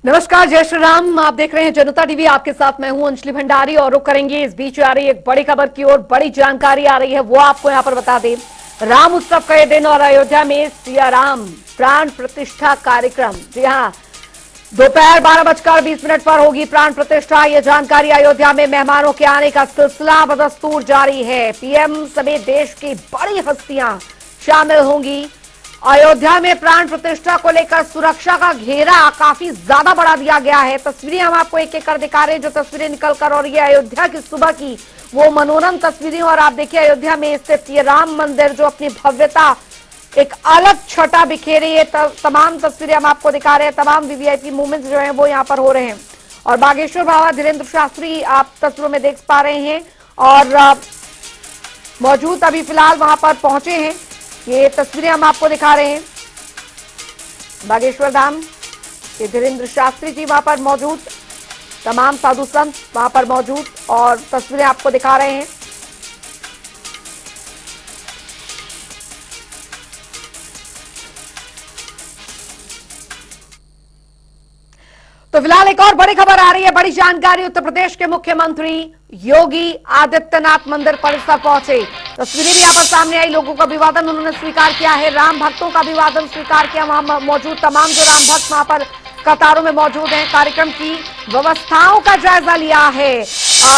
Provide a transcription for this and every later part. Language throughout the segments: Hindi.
नमस्कार, जय श्री राम। आप देख रहे हैं जनता टीवी। आपके साथ मैं हूं अंजलि भंडारी और रुक करेंगे इस बीच आ रही एक बड़ी खबर की ओर। बड़ी जानकारी आ रही है, वो आपको यहां पर बता दें। राम उत्सव का ये दिन और अयोध्या में सिया राम प्राण प्रतिष्ठा कार्यक्रम। जी हां, दोपहर 12:20 पर होगी प्राण प्रतिष्ठा। ये जानकारी। अयोध्या में मेहमानों के आने का सिलसिला बदस्तूर जारी है। पीएम समेत देश की बड़ी हस्तियां शामिल होंगी। अयोध्या में प्राण प्रतिष्ठा को लेकर सुरक्षा का घेरा काफी ज्यादा बढ़ा दिया गया है। तस्वीरें हम आपको एक एक कर दिखा रहे हैं, जो तस्वीरें निकलकर, और ये अयोध्या की सुबह की वो मनोरम तस्वीरें। और आप देखिए अयोध्या में स्थित ये राम मंदिर जो अपनी भव्यता एक अलग छटा बिखेरे, ये तमाम तस्वीरें हम आपको दिखा रहे हैं। तमाम वीवीआईपी मूवमेंट्स जो है वो यहाँ पर हो रहे हैं। और बागेश्वर बाबा धीरेन्द्र शास्त्री आप तस्वीरों में देख पा रहे हैं और मौजूद अभी फिलहाल वहां पर पहुंचे हैं। ये तस्वीरें हम आपको दिखा रहे हैं बागेश्वर धाम। ये धीरेन्द्र शास्त्री जी वहां पर मौजूद, तमाम साधु संत वहां पर मौजूद और तस्वीरें आपको दिखा रहे हैं। तो फिलहाल एक और बड़ी खबर आ रही है, बड़ी जानकारी। उत्तर प्रदेश के मुख्यमंत्री योगी आदित्यनाथ मंदिर परिसर पहुंचे। तस्वीरें भी यहाँ पर सामने आई। लोगों का अभिवादन उन्होंने स्वीकार किया है, राम भक्तों का अभिवादन स्वीकार किया। वहां मौजूद तमाम जो राम भक्त वहां पर कतारों में मौजूद हैं। कार्यक्रम की व्यवस्थाओं का जायजा लिया है।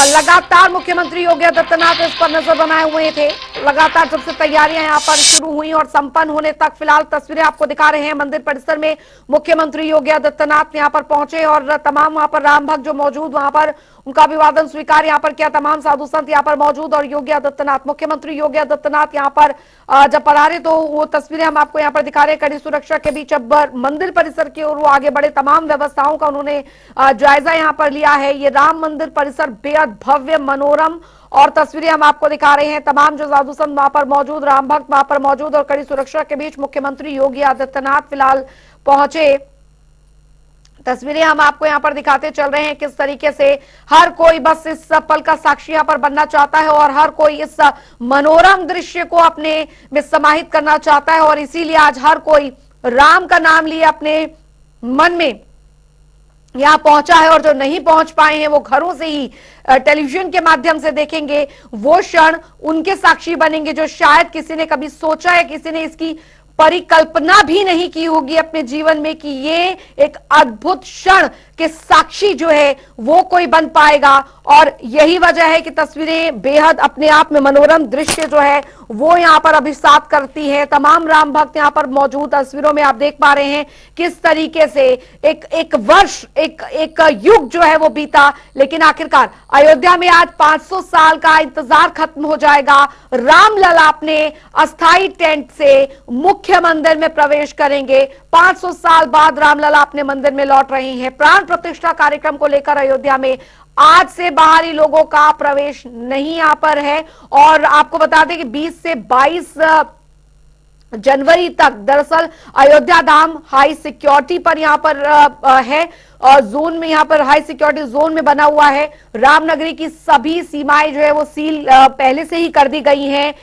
लगातार मुख्यमंत्री योगी आदित्यनाथ इस पर नजर बनाए हुए थे। लगातार जब से तैयारियां यहाँ पर शुरू हुई और संपन्न होने तक, फिलहाल तस्वीरें आपको दिखा रहे हैं। मंदिर परिसर में मुख्यमंत्री योगी आदित्यनाथ यहाँ पर पहुंचे और तमाम वहां पर राम भक्त जो मौजूद वहां पर उनका अभिवादन स्वीकार यहाँ पर किया। तमाम साधु संत यहाँ पर मौजूद और योगी आदित्यनाथ, मुख्यमंत्री योगी आदित्यनाथ यहाँ पर जब पधारे तो वो तस्वीरें हम आपको यहाँ पर दिखा रहे हैं। कड़ी सुरक्षा के बीच अब मंदिर परिसर की ओर वो आगे बढ़े। तमाम व्यवस्थाओं का उन्होंने जायजा यहाँ पर लिया है। ये राम मंदिर परिसर बेहद भव्य, मनोरम और तस्वीरें हम आपको दिखा रहे हैं। तमाम जो साधु संत वहां पर मौजूद, राम भक्त वहां पर मौजूद और कड़ी सुरक्षा के बीच मुख्यमंत्री योगी आदित्यनाथ फिलहाल पहुंचे। तस्वीरें हम आपको यहाँ पर दिखाते चल रहे हैं किस तरीके से हर कोई बस इस पल का साक्षी यहाँ पर बनना चाहता है और हर कोई इस मनोरम दृश्य को अपने में समाहित करना चाहता है। और इसीलिए आज हर कोई राम का नाम लिए अपने मन में यहाँ पहुंचा है और जो नहीं पहुंच पाए हैं वो घरों से ही टेलीविजन के माध्यम से देखेंगे। वो क्षण उनके साक्षी बनेंगे जो शायद किसी ने कभी सोचा है, किसी ने इसकी परिकल्पना भी नहीं की होगी अपने जीवन में कि ये एक अद्भुत क्षण के साक्षी जो है वो कोई बन पाएगा। और यही वजह है कि तस्वीरें बेहद अपने आप में मनोरम दृश्य जो है वो यहाँ पर अभिसात करती है। तमाम राम भक्त यहाँ पर मौजूद। तस्वीरों में आप देख पा रहे हैं किस तरीके से एक वर्ष, एक युग जो है वो बीता, लेकिन आखिरकार अयोध्या में आज 500 साल का इंतजार खत्म हो जाएगा। रामलला अपने अस्थाई टेंट से मुख्य मंदिर में प्रवेश करेंगे। 500 साल बाद रामलला अपने मंदिर में लौट रहे हैं। प्राण प्रतिष्ठा कार्यक्रम को लेकर अयोध्या में आज से बाहरी लोगों का प्रवेश नहीं यहां पर है। और आपको बता दें कि 20 से 22 जनवरी तक दरअसल अयोध्या धाम हाई सिक्योरिटी पर यहां पर है। जोन में यहां पर हाई सिक्योरिटी जोन में बना हुआ है। रामनगरी की सभी सीमाएं जो है वो सील पहले से ही कर दी गई हैं।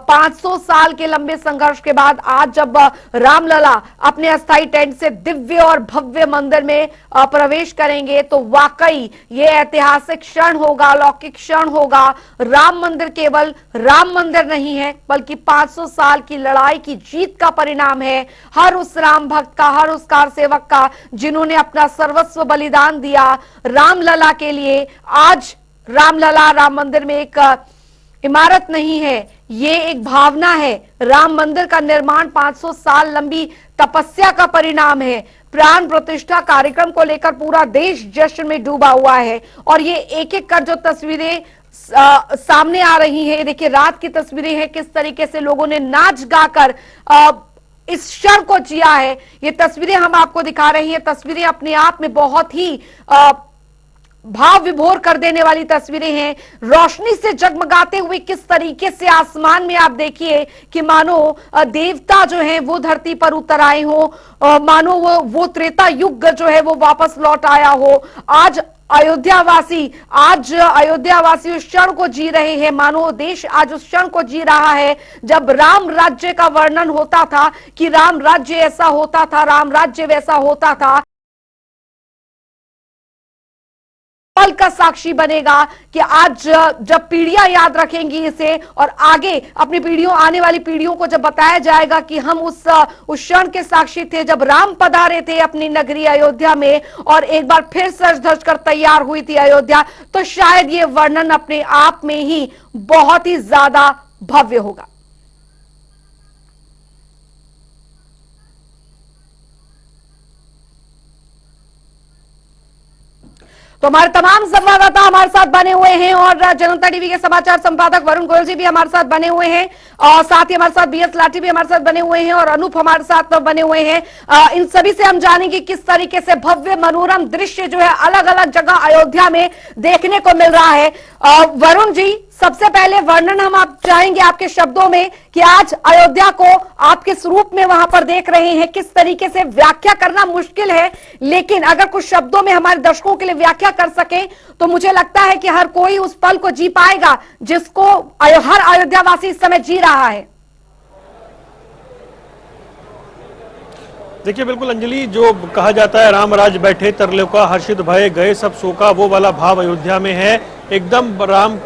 500 साल के लंबे संघर्ष के बाद आज जब रामलला अपने अस्थाई टेंट से दिव्य और भव्य मंदिर में प्रवेश करेंगे तो वाकई ये ऐतिहासिक क्षण होगा, अलौकिक क्षण होगा। राम मंदिर केवल राम मंदिर नहीं है बल्कि 500 साल की लड़ाई की जीत का परिणाम है। हर उस राम भक्त का, हर उस कार सेवक का जिन्होंने अपना सर्वस्व बलिदान दिया रामलला के लिए। आज रामलला राम मंदिर में एक इमारत नहीं है, ये एक भावना है। राम मंदिर का निर्माण 500 साल लंबी तपस्या का परिणाम है। प्राण प्रतिष्ठा कार्यक्रम को लेकर पूरा देश जश्न में डूबा हुआ है। और ये एक एक कर जो तस्वीरें सामने आ रही हैं, देखिए रात की तस्वीरें हैं, किस तरीके से लोगों ने नाच गाकर इस क्षण को जिया है। ये तस्वीरें हम आपको दिखा रही हैं। तस्वीरें अपने आप में बहुत ही भाव विभोर कर देने वाली तस्वीरें हैं। रोशनी से जगमगाते हुए किस तरीके से आसमान में आप देखिए कि मानो देवता जो हैं वो धरती पर उतर आए हो, मानो वो त्रेता युग जो है वो वापस लौट आया हो। आज अयोध्यावासी उस क्षण को जी रहे हैं, मानो देश आज उस क्षण को जी रहा है जब राम राज्य का वर्णन होता था कि राम राज्य ऐसा होता था, राम राज्य वैसा होता था। पल का साक्षी बनेगा कि आज जब पीढ़ियां याद रखेंगी इसे और आगे अपनी पीढ़ियों, आने वाली पीढ़ियों को जब बताया जाएगा कि हम उस क्षण के साक्षी थे जब राम पधारे थे अपनी नगरी अयोध्या में और एक बार फिर सज धज कर तैयार हुई थी अयोध्या, तो शायद ये वर्णन अपने आप में ही बहुत ही ज्यादा भव्य होगा। तो हमारे तमाम संवाददाता हमारे साथ बने हुए हैं और जनता टीवी के समाचार संपादक वरुण गोयल जी भी हमारे साथ बने हुए हैं और साथ ही हमारे साथ बीएस लाठी भी हमारे साथ बने हुए हैं और अनूप हमारे साथ बने हुए हैं। इन सभी से हम जानेंगे किस तरीके से भव्य मनोरम दृश्य जो है अलग अलग जगह अयोध्या में देखने को मिल रहा है। वरुण जी, सबसे पहले वर्णन हम आप चाहेंगे आपके शब्दों में कि आज अयोध्या को आप किस रूप में वहां पर देख रहे हैं, किस तरीके से व्याख्या करना मुश्किल है, लेकिन अगर कुछ शब्दों में हमारे दर्शकों के लिए व्याख्या कर सके तो मुझे लगता है कि हर कोई उस पल को जी पाएगा जिसको हर अयोध्यावासी इस समय जी रहा है। देखिए, बिल्कुल अंजलि, जो कहा जाता है राम राज बैठे तरलोका हर्षित भय गए सब शोका, वो वाला भाव अयोध्या में है। एकदम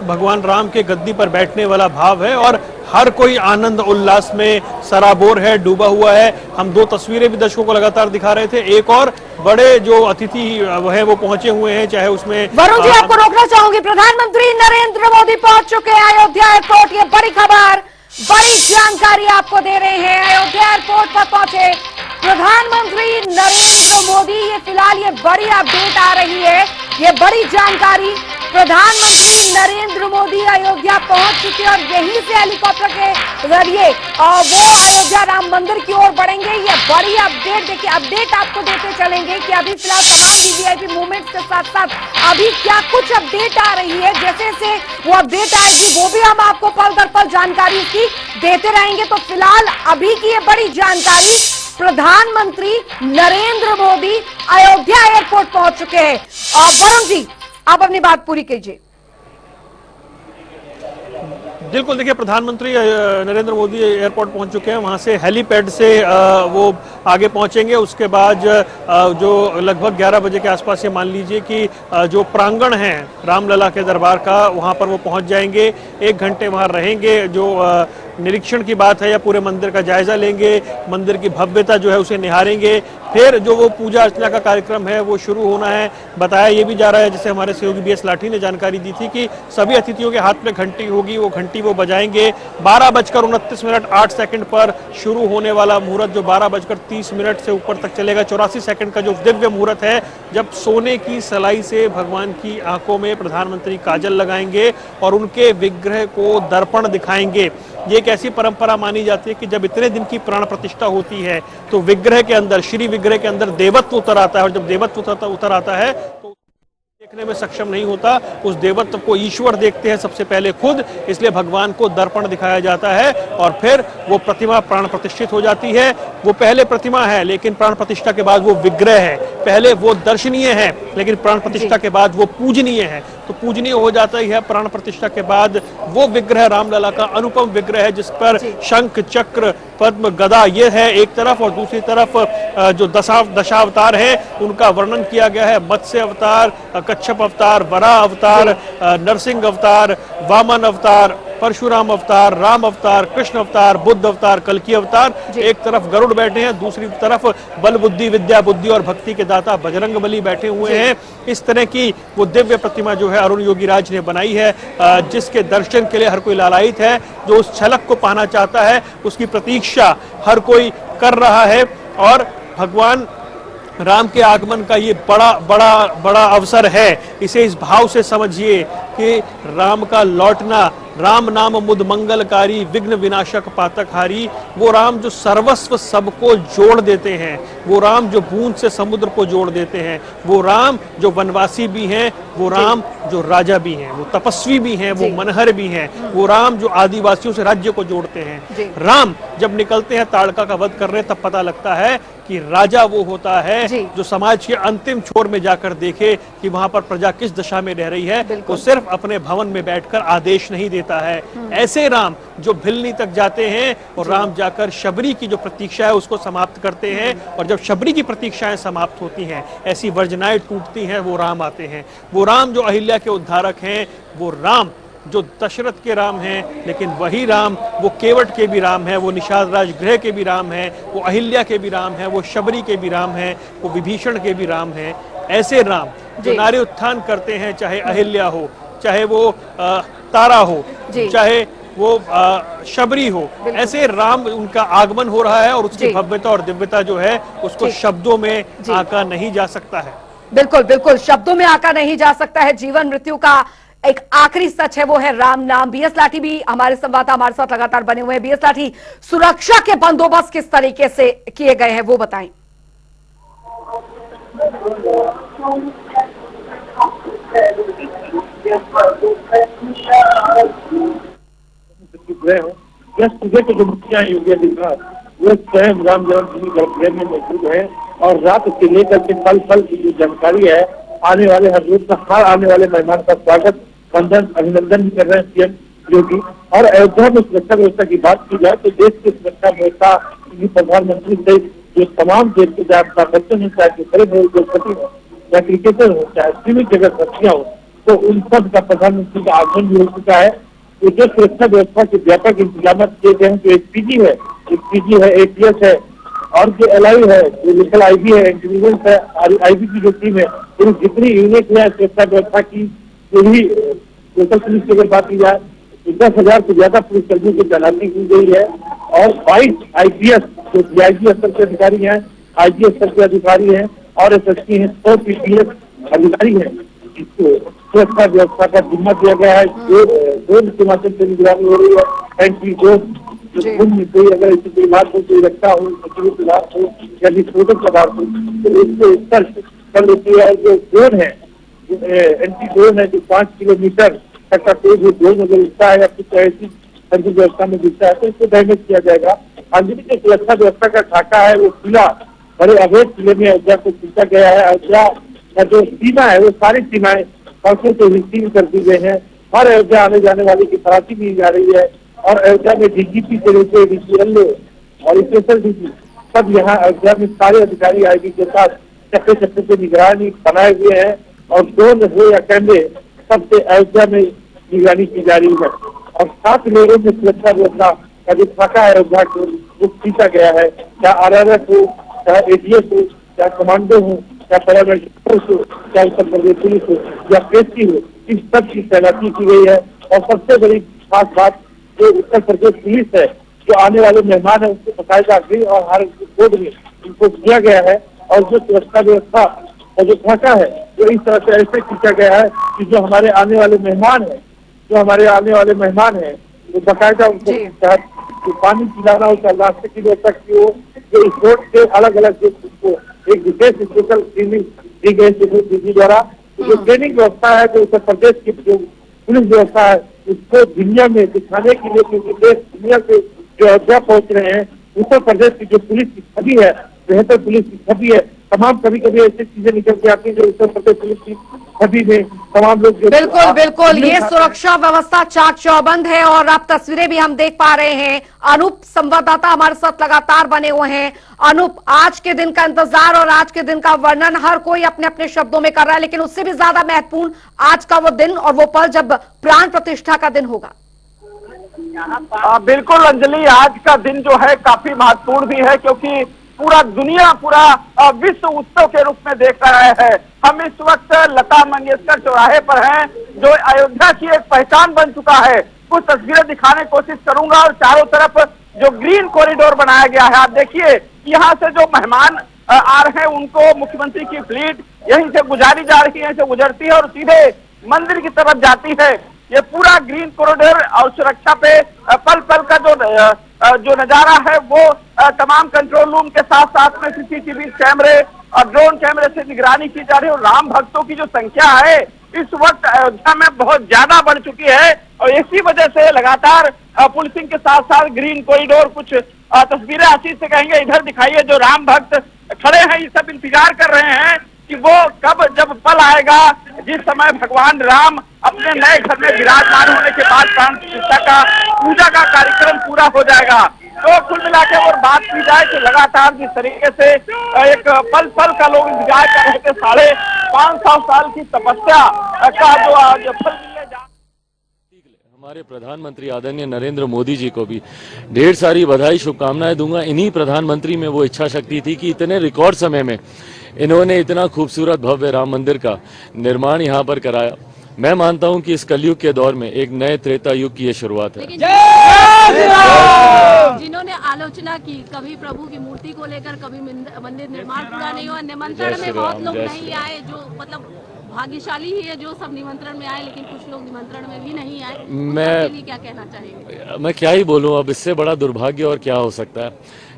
भगवान राम के गद्दी पर बैठने वाला भाव है और हर कोई आनंद उल्लास में सराबोर है, डूबा हुआ है। हम दो तस्वीरें भी दर्शकों को लगातार दिखा रहे थे। एक और बड़े जो अतिथि है वो पहुंचे हुए हैं, चाहे उसमें वरुण जी आपको रोकना चाहूंगी, प्रधानमंत्री नरेंद्र मोदी पहुंच चुके हैं अयोध्या एयरपोर्ट। ये बड़ी खबर, बड़ी जानकारी आपको दे रहे हैं। अयोध्या एयरपोर्ट पर पहुंचे प्रधानमंत्री नरेंद्र मोदी। ये फिलहाल ये बड़ी अपडेट आ रही है, ये बड़ी जानकारी। प्रधानमंत्री नरेंद्र मोदी अयोध्या पहुंच चुके और यहीं से हेलीकॉप्टर के जरिए वो अयोध्या राम मंदिर की ओर बढ़ेंगे। ये बड़ी अपडेट, देखिए अपडेट आपको देते चलेंगे कि अभी फिलहाल तमाम वीवीआईपी मूवमेंट्स के साथ साथ अभी क्या कुछ अपडेट आ रही है। जैसे जैसे वो अपडेट आएगी वो भी हम आपको पल दर पल जानकारी उसकी देते रहेंगे। तो फिलहाल अभी की ये बड़ी जानकारी, प्रधानमंत्री नरेंद्र मोदी अयोध्या एयरपोर्ट पहुंच चुके हैं। वरुण जी, आप अपनी बात पूरी कीजिए। बिल्कुल, देखिए, प्रधानमंत्री नरेंद्र मोदी एयरपोर्ट पहुंच चुके हैं। वहां से हेलीपैड से वो आगे पहुंचेंगे। उसके बाद जो लगभग 11 बजे के आसपास ये मान लीजिए कि जो प्रांगण है रामलला के दरबार का, वहां पर वो पहुंच जाएंगे। 1 घंटे वहां रहेंगे। जो निरीक्षण की बात है या पूरे मंदिर का जायजा लेंगे, मंदिर की भव्यता जो है उसे निहारेंगे। फिर जो वो पूजा अर्चना का कार्यक्रम है वो शुरू होना है। बताया ये भी जा रहा है, जैसे हमारे सहयोगी बीएस लाठी ने जानकारी दी थी, कि सभी अतिथियों के हाथ में घंटी होगी, वो घंटी वो बजाएंगे। 12:29 पर शुरू होने वाला मुहूर्त, जो 12:30 से ऊपर तक चलेगा, 84 सेकंड का जो दिव्य मुहूर्त है, जब सोने की सलाई से भगवान की आंखों में प्रधानमंत्री काजल लगाएंगे और उनके विग्रह को दर्पण दिखाएंगे। ये एक ऐसी परंपरा मानी जाती है कि जब इतने दिन की प्राण प्रतिष्ठा होती है तो विग्रह के अंदर, श्री विग्रह के अंदर देवत्व उतर आता है और जब देवत्व उतर आता है तो देखने में सक्षम नहीं होता। उस देवत्व को ईश्वर देखते हैं सबसे पहले खुद, इसलिए भगवान को दर्पण दिखाया जाता है और फिर वो प्रतिमा प्राण प्रतिष्ठित हो जाती है। वो पहले प्रतिमा है लेकिन प्राण प्रतिष्ठा के बाद वो विग्रह है। पहले वो दर्शनीय है लेकिन प्राण प्रतिष्ठा के बाद वो पूजनीय है। तो पूजनीय हो जाता ही है प्राण प्रतिष्ठा के बाद वो विग्रह, रामलला का अनुपम विग्रह है, जिस पर शंख चक्र पद्म गदा ये है एक तरफ, और दूसरी तरफ जो दशावतार है उनका वर्णन किया गया है। मत्स्य अवतार, कच्छप अवतार, वराह अवतार, नरसिंह अवतार, वामन अवतार, परशुराम अवतार, राम अवतार, कृष्ण अवतार, बुद्ध अवतार, कल्कि अवतार। एक तरफ गरुड़ बैठे हैं, दूसरी तरफ बल बुद्धि विद्या बुद्धि और भक्ति के दाता बजरंगबली बैठे हुए हैं। इस तरह की वो दिव्य प्रतिमा जो है अरुण योगीराज ने बनाई है, जिसके दर्शन के लिए हर कोई लालायित है। जो उस झलक को पाना चाहता है उसकी प्रतीक्षा हर कोई कर रहा है और भगवान राम के आगमन का ये बड़ा अवसर है। इसे इस भाव से समझिए कि राम का लौटना, राम नाम मुद मंगलकारी विघ्न विनाशक पातकहारी, वो राम जो सर्वस्व सबको जोड़ देते हैं, वो राम जो बूंद से समुद्र को जोड़ देते हैं, वो राम जो वनवासी भी हैं, वो राम जो राजा भी हैं, वो तपस्वी भी हैं, वो मनहर भी हैं, वो राम जो आदिवासियों से राज्य को जोड़ते हैं। राम जब निकलते हैं ताड़का का वध करने, तब पता लगता है कि राजा वो होता है जो समाज के अंतिम छोर में जाकर देखे कि वहां पर प्रजा किस दशा में रह रही है। वो सिर्फ अपने भवन में बैठकर आदेश नहीं देता है। ऐसे राम जो भिलनी तक जाते हैं और राम जाकर शबरी की जो प्रतीक्षा है उसको समाप्त करते हैं। और जब शबरी की प्रतीक्षाएं समाप्त होती हैं, ऐसी वर्जनाएं टूटती हैं, वो राम आते हैं। वो राम जो अहिल्या के उद्धारक हैं, वो राम जो दशरथ के राम हैं, लेकिन वही राम वो केवट के भी राम है, वो निषाद राजगृह के भी राम है, वो अहिल्या के भी राम है, वो शबरी के भी राम है, वो विभीषण के भी राम है। ऐसे राम जो नारी उत्थान करते हैं, चाहे अहिल्या हो, चाहे वो तारा हो, चाहे वो शबरी हो, ऐसे राम उनका आगमन हो रहा है और उसकी भव्यता और दिव्यता जो है उसको शब्दों में आका नहीं जा सकता है। बिल्कुल बिल्कुल, शब्दों में आका नहीं जा सकता है। जीवन मृत्यु का एक आखिरी सच है, वो है राम नाम। बीएस लाठी भी हमारे संवाददाता हमारे साथ लगातार बने हुए हैं। बीएस लाठी, सुरक्षा के बंदोबस्त किस तरीके से किए गए हैं वो बताएं। सुबह के जो मुखिया योगी आदित्यनाथ वो स्वयं राम जन्मभूमि गर्भगृह में मौजूद है और रात से लेकर के पल पल की जो जानकारी है, आने वाले हर रोज का हर आने वाले मेहमान का स्वागत, वंदन, अभिनंदन भी कर रहे हैं सीएम योगी। और अयोध्या में सुरक्षा व्यवस्था की बात की जाए तो देश की सुरक्षा व्यवस्था प्रधानमंत्री से जो तमाम देश के बच्चन हो, चाहे बड़े उद्योगपति हो या क्रिकेटर हो, चाहे सिविल जगत हस्तियां हो, तो उन सब का प्रधानमंत्री का आगमन भी हो चुका है। तो जो सुरक्षा व्यवस्था के व्यापक इंतजाम किए गए हैं, जो एसपीजी है, एटीएस है और जो एलआई है, जो लोकल आईबी है, इंटेलिजेंस है, आईबी की जो टीम है, इन जितनी यूनिट है सुरक्षा व्यवस्था की, पूरी लोकल पुलिस की अगर बात की जाए 10,000 से ज्यादा पुलिसकर्मियों की तैनाती की गई है और 22 आईपीएस जो डीआईजी स्तर के अधिकारी हैं, आईजी स्तर के अधिकारी हैं और एसएसपी हैं, 100 पीपीएस अधिकारी हैं। इसको सुरक्षा व्यवस्था का जिम्मा दिया गया है। जोन के माध्यम से निगरानी हो रही है। एंट्री जोन कोई अगर ऐसी कोई बात हो, कोई रखा हो, पदार्थ हो या विस्फोटक पदार्थ हो, तो इसको स्तर कर लेती है। जो जोन है, एंट्री जोन है, जो 5 किलोमीटर तक का कोई भी जोन अगर दिखता है या कुछ ऐसी संघीय व्यवस्था में दिखता है तो इसको डैमेज किया जाएगा। आंतरिक जो सुरक्षा व्यवस्था का ढाका है वो किला बड़े अवैध किले में अयोध्या को खींचा गया है। अयोध्या का जो सीमा है वो सारी सीमाएं परसों से सील कर दी गई है। हर अयोध्या आने जाने वाली की तलाशी की जा रही है और अयोध्या में डीजीपी से लेकर डीसीएलओ और स्पेशल डीजी सब यहाँ अयोध्या में सारे अधिकारी आईबी के साथ चप्पे चप्पे पे निगरानी बनाए हुए हैं और ड्रोन हो या कैमरे सबसे अयोध्या में निगरानी की जा रही है। और 7 लेयरों में सुरक्षा व्यवस्था का जो खाका है अयोध्या को वो खींचा गया है। चाहे आरआरएफ हो, चाहे एटीएस हो, चाहे कमांडो हो, चाहे पैरामिलिट्री फोर्स हो, चाहे उत्तर प्रदेश पुलिस हो या पीएससी हो, इस सब की तैनाती की गई है। और सबसे बड़ी खास बात जो उत्तर प्रदेश पुलिस है, जो आने वाले मेहमान है उसको बाकायदा गृह और हर कोड में इनको दिया गया है। और जो सुरक्षा व्यवस्था और जो खाका है जो इस तरह से ऐसे खींचा गया है कि जो हमारे आने वाले मेहमान है वो बाकायदा उनको जो पानी पिलाना हो, चाहे नाश्ते की व्यवस्था की हो, जो इस रोड के अलग अलग जो एक विशेष स्पेशल ट्रेनिंग दी गई दीदी द्वारा। जो ट्रेनिंग व्यवस्था है जो उत्तर प्रदेश की जो पुलिस व्यवस्था है उसको दुनिया में दिखाने के लिए, क्योंकि देश दुनिया से जो अयोध्या पहुंच रहे हैं, उत्तर प्रदेश की जो पुलिस की छवि है, बेहतर पुलिस की छवि है, तमाम कभी ऐसी चीजें निकल के आती है जो उत्तर प्रदेश पुलिस की छवि में तमाम लोग बिल्कुल बिल्कुल ये सुरक्षा व्यवस्था चाक चौबंद है। और अब तस्वीरें भी हम देख पा रहे हैं। अनूप संवाददाता हमारे साथ लगातार बने हुए हैं। अनूप, आज के दिन का इंतजार और आज के दिन का वर्णन हर कोई अपने अपने शब्दों में कर रहा है, लेकिन उससे भी ज्यादा महत्वपूर्ण आज का वो दिन और वो पल जब प्राण प्रतिष्ठा का दिन होगा। बिल्कुल अंजलि, आज का दिन जो है काफी महत्वपूर्ण भी है क्योंकि पूरा दुनिया पूरा विश्व उत्सव के रूप में देख रहा है। हम इस वक्त लता मंगेशकर चौराहे पर हैं जो अयोध्या की एक पहचान बन चुका है। कुछ तस्वीरें दिखाने की कोशिश करूंगा। और चारों तरफ जो ग्रीन कॉरिडोर बनाया गया है, आप देखिए यहाँ से जो मेहमान आ रहे हैं उनको मुख्यमंत्री की फ्लीट यहीं से गुजारी जा रही है, से गुजरती है और सीधे मंदिर की तरफ जाती है। ये पूरा ग्रीन कॉरिडोर और सुरक्षा पे पल पल का जो नजारा है वो तमाम कंट्रोल रूम के साथ साथ में सीसीटीवी कैमरे और ड्रोन कैमरे से निगरानी की जा रही है। और राम भक्तों की जो संख्या है इस वक्त अयोध्या में बहुत ज्यादा बढ़ चुकी है और इसी वजह से लगातार पुलिसिंग के साथ साथ ग्रीन कॉरिडोर कुछ तस्वीरें आशीष से कहेंगे इधर दिखाइए। जो राम भक्त खड़े हैं ये सब इंतजार कर रहे हैं कि वो कब जब पल आएगा जिस समय भगवान राम अपने नए घर में विराजमान होने के बाद प्राण प्रतिष्ठा का पूजा का कार्यक्रम पूरा हो जाएगा। तो कुल मिला के और बात की जाए कि लगातार जिस तरीके से एक पल पल का लोग इंतजार कर रहे थे, 550 साल की तपस्या का जो आज फल मिलने जा। हमारे प्रधानमंत्री आदरणीय नरेंद्र मोदी जी को भी ढेर सारी बधाई शुभकामनाएं दूंगा। इन्हीं प्रधानमंत्री में वो इच्छा शक्ति थी कि इतने रिकॉर्ड समय में इन्होंने इतना खूबसूरत भव्य राम मंदिर का निर्माण यहाँ पर कराया। मैं मानता हूँ कि इस कलयुग के दौर में एक नए त्रेता युग की ये शुरुआत है। जिन्होंने आलोचना की कभी प्रभु की मूर्ति को लेकर, कभी मंदिर निर्माण पूरा नहीं हुआ, निमंत्रण में बहुत लोग नहीं आए, जो मतलब भाग्यशाली ही है जो सब निमंत्रण में आए, लेकिन कुछ लोग निमंत्रण में भी नहीं आए। मैं क्या कहना चाहेंगे? मैं क्या ही बोलूं, अब इससे बड़ा दुर्भाग्य और क्या हो सकता है,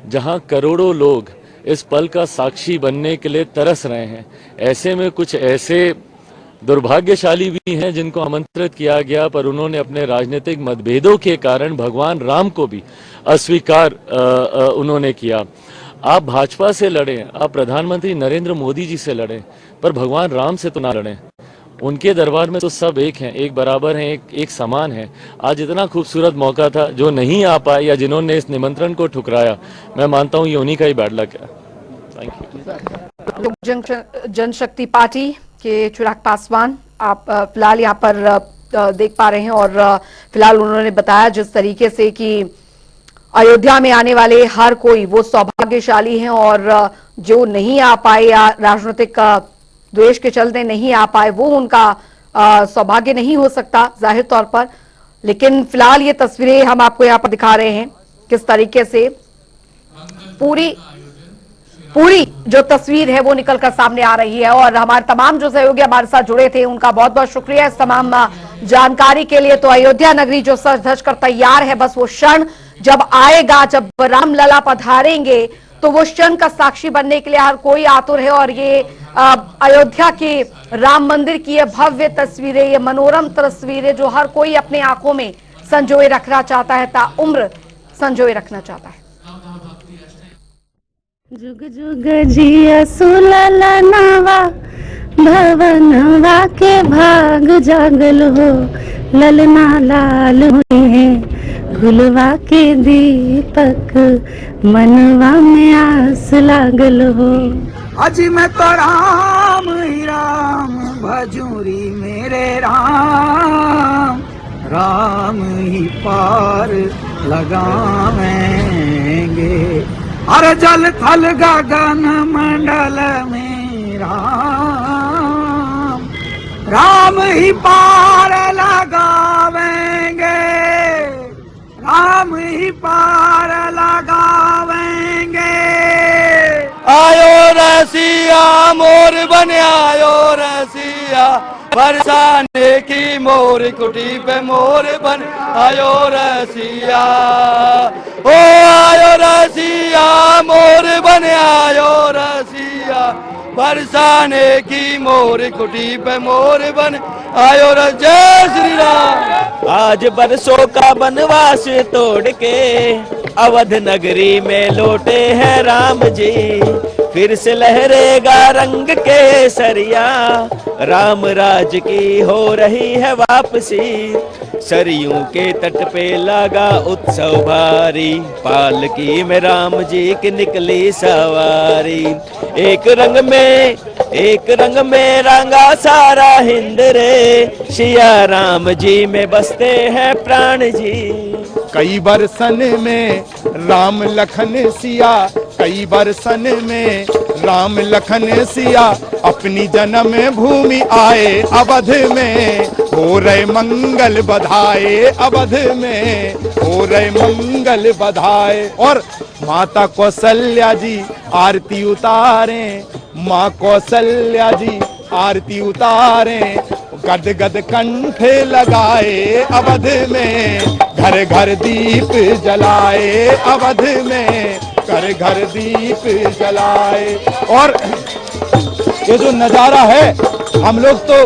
जहां करोड़ों लोग इस पल का साक्षी बनने के लिए तरस रहे हैं। ऐसे में कुछ ऐसे दुर्भाग्यशाली भी हैं जिनको आमंत्रित किया गया, पर उन्होंने अपने राजनीतिक मतभेदों के कारण भगवान राम को भी अस्वीकार उन्होंने किया। आप भाजपा से लड़ें, आप प्रधानमंत्री नरेंद्र मोदी जी से लड़ें, पर भगवान राम से तो ना लड़ें। उनके दरबार में तो सब एक हैं, एक बराबर हैं, एक समान हैं। आज इतना खूबसूरत मौका था, जो नहीं आ पाए या जिन्होंने इस निमंत्रण को ठुकराया, मैं मानता हूँ ये उन्हीं का ही बैड लक है। Thank you. जनशक्ति पार्टी के चिराग पासवान आप फिलहाल यहाँ पर देख पा रहे हैं, और फिलहाल उन्होंने बताया जिस तरीके से कि अयोध्या में आने वाले हर कोई वो सौभाग्यशाली हैं, और जो नहीं आ पाए या राजनीतिक द्वेष के चलते नहीं आ पाए वो उनका सौभाग्य नहीं हो सकता जाहिर तौर पर। लेकिन फिलहाल ये तस्वीरें हम आपको यहाँ पर दिखा रहे हैं किस तरीके से पूरी जो तस्वीर है वो निकलकर सामने आ रही है। और हमारे तमाम जो सहयोगी हमारे साथ जुड़े थे उनका बहुत बहुत शुक्रिया इस तमाम जानकारी के लिए। तो अयोध्या नगरी जो सज धज कर तैयार है, बस वो क्षण जब आएगा, जब रामलला पधारेंगे, तो वो क्षण का साक्षी बनने के लिए हर कोई आतुर है। और ये अयोध्या के राम मंदिर की ये भव्य तस्वीरें, ये मनोरम तस्वीरें जो हर कोई अपने आंखों में संजोए रखना चाहता है, ताउम्र संजोए रखना चाहता है। जुग जुग जिया सुललनावा, भवनवा के भाग जागल हो, ललना लाल हुए हैं, गुलवा के दीपक मनवा में आस लागल हो। अजी मैं तो राम ही राम भजूरी मेरे राम, राम ही पार लगावेंगे, अरे जल थल गगन मंडल में राम, राम ही पार लगावेंगे, राम ही पार लगावेंगे। आयो रसिया मोर बने आयो रसिया, बरसाने की मोर कुटी पे मोर बन आयो रसिया, ओ आयो रसिया मोर बने आयो रसिया, बरसाने की मोर कुटी पे मोर बन आयो जय श्री राम। आज बरसों का वनवास तोड़ के अवध नगरी में लौटे हैं राम जी, फिर से लहरेगा रंग केसरिया, राम राज की हो रही है वापसी, सरयू के तट पे लगा उत्सव भारी, पालकी में राम जी की निकली सवारी, एक रंग में रंगा सारा हिंद रे, सिया राम जी में बसते हैं प्राण जी। कई बरसन में राम लखन सिया, कई बरसन में राम लखन सिया, अपनी जन्म भूमि आए अवध में, हो रहे मंगल बधाए, अवध में हो रहे मंगल बधाए। और माता कौशल्या जी आरती उतारे, माँ कौशल्या जी आरती उतारे, गद गद कंठ लगाए अवध में, घर घर दीप जलाए अवध में, घर घर दीप जलाए। और ये जो नजारा है, हम लोग तो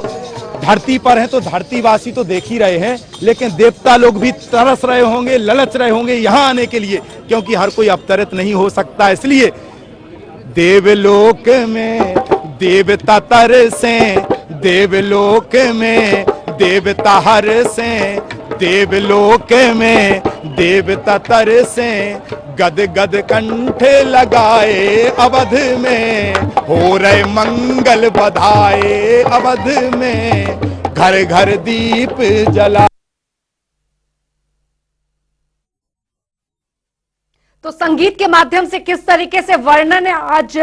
धरती पर हैं तो धरतीवासी तो देख ही रहे हैं, लेकिन देवता लोग भी तरस रहे होंगे, ललच रहे होंगे यहाँ आने के लिए, क्योंकि हर कोई अवतरित नहीं हो सकता। इसलिए देवलोक में देवता तरसे, देवलोक में देवता हर से, देवलोक में देवता तरसे गद गद कंठ लगाए, अवध में हो रहे मंगल बधाए, अवध में घर घर दीप जला। तो संगीत के माध्यम से किस तरीके से वर्णन आज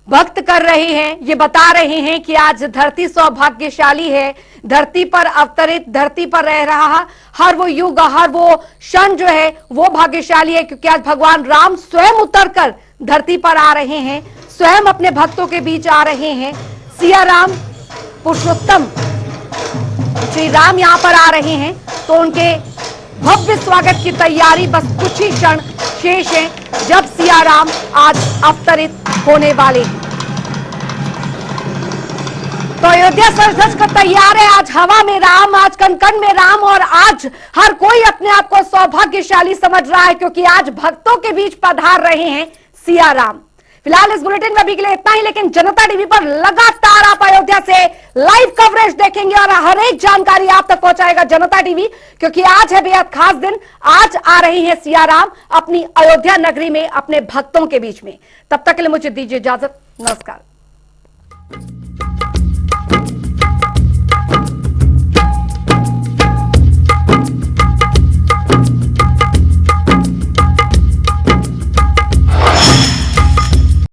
भक्त कर रहे हैं, ये बता रहे हैं कि आज धरती सौभाग्यशाली है, धरती पर अवतरित, धरती पर रह रहा हर वो युग, हर वो क्षण जो है वो भाग्यशाली है, क्योंकि आज भगवान राम स्वयं उतरकर धरती पर आ रहे हैं, स्वयं अपने भक्तों के बीच आ रहे हैं। सिया राम पुरुषोत्तम श्री राम यहाँ पर आ रहे हैं, तो उनके भव्य स्वागत की तैयारी बस कुछ ही क्षण शेष है, जब सिया राम आज अवतरित होने वाले हैं। तो अयोध्या सज कर तैयार है, आज हवा में राम, आज कण कण में राम, और आज हर कोई अपने आप को सौभाग्यशाली समझ रहा है, क्योंकि आज भक्तों के बीच पधार रहे हैं सिया राम। फिलहाल इस बुलेटिन में अभी के लिए इतना ही, लेकिन जनता टीवी पर लगातार आप अयोध्या से लाइव कवरेज देखेंगे और हर एक जानकारी आप तक पहुंचाएगा जनता टीवी, क्योंकि आज है बेहद खास दिन। आज आ रही है सिया राम अपनी अयोध्या नगरी में अपने भक्तों के बीच में। तब तक के लिए मुझे दीजिए इजाजत, नमस्कार।